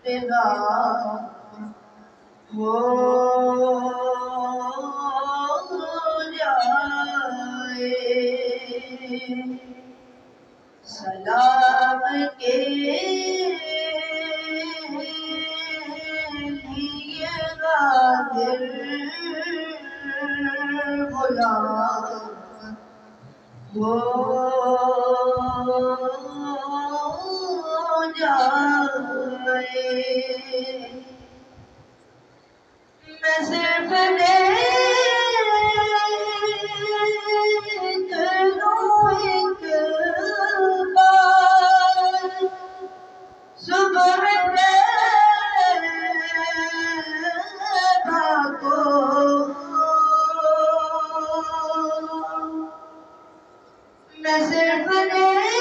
فدا ہو جائے سلام کے لیے غادر غلام ہو جائے میں صرف دیکھ لوں ایک بار صبح طیبہ کو میں صرف دیکھ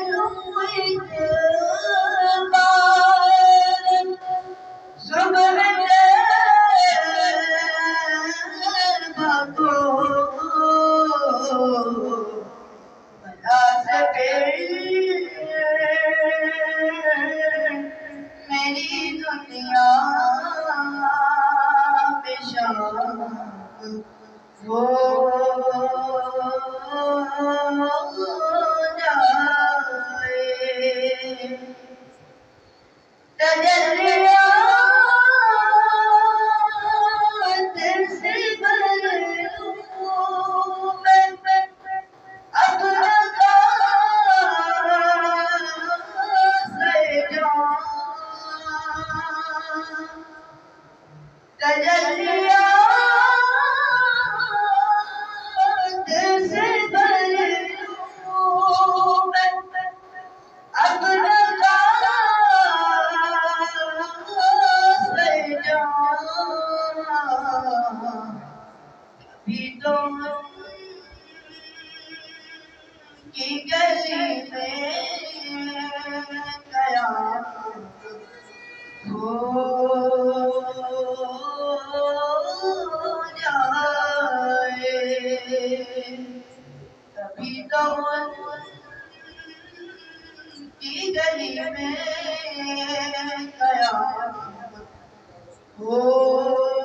لوں ایک بار صبح طیبہ کو بھلا سے میری دنیا میں شام ہو جائے تجلیات سے بھر لوں میں اپنا سے جان تجلیات سے بھر لوں میں اپنا سے جان بھی تو کی گلی میں قیامت ہو جائے کبھی تو کی گلی میں قیامت ہو